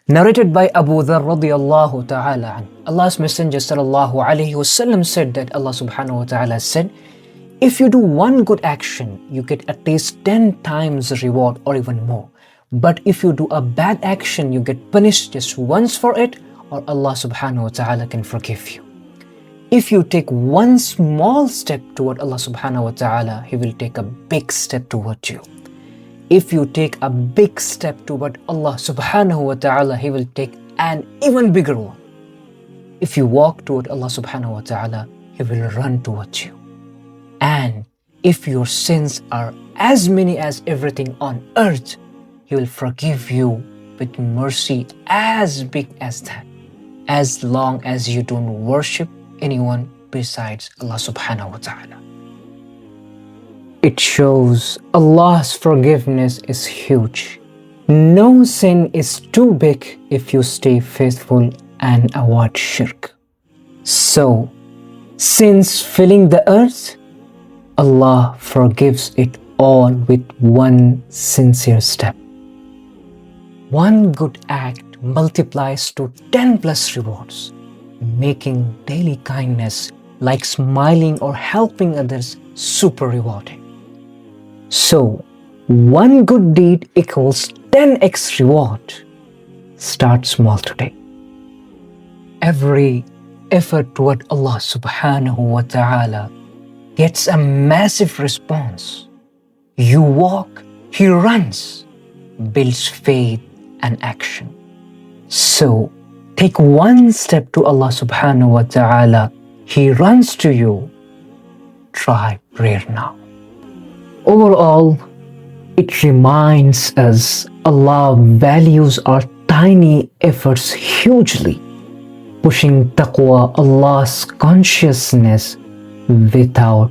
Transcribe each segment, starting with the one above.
Narrated by Abu Dharr radiyallahu ta'ala an. Allah's Messenger sallallahu alayhi wasallam said that Allah subhanahu wa ta'ala said, if you do one good action, you get at least 10 times the reward or even more. But if you do a bad action, you get punished just once for it, or Allah subhanahu wa ta'ala can forgive you. If you take one small step toward Allah subhanahu wa ta'ala, He will take a big step toward you. If you take a big step toward Allah subhanahu wa ta'ala, He will take an even bigger one. If you walk toward Allah subhanahu wa ta'ala, He will run towards you. And if your sins are as many as everything on earth, He will forgive you with mercy as big as that, as long as you don't worship anyone besides Allah subhanahu wa ta'ala. It shows Allah's forgiveness is huge. No sin is too big if you stay faithful and avoid shirk. So, sins filling the earth, Allah forgives it all with one sincere step. One good act multiplies to 10 plus rewards, making daily kindness like smiling or helping others super rewarding. So, one good deed equals 10x reward. Start small today. Every effort toward Allah subhanahu wa ta'ala gets a massive response. You walk, He runs, builds faith and action. So, take one step to Allah subhanahu wa ta'ala, He runs to you. Try prayer now. Overall, it reminds us Allah values our tiny efforts hugely, pushing taqwa, Allah's consciousness, without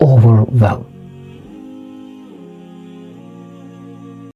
overwhelm.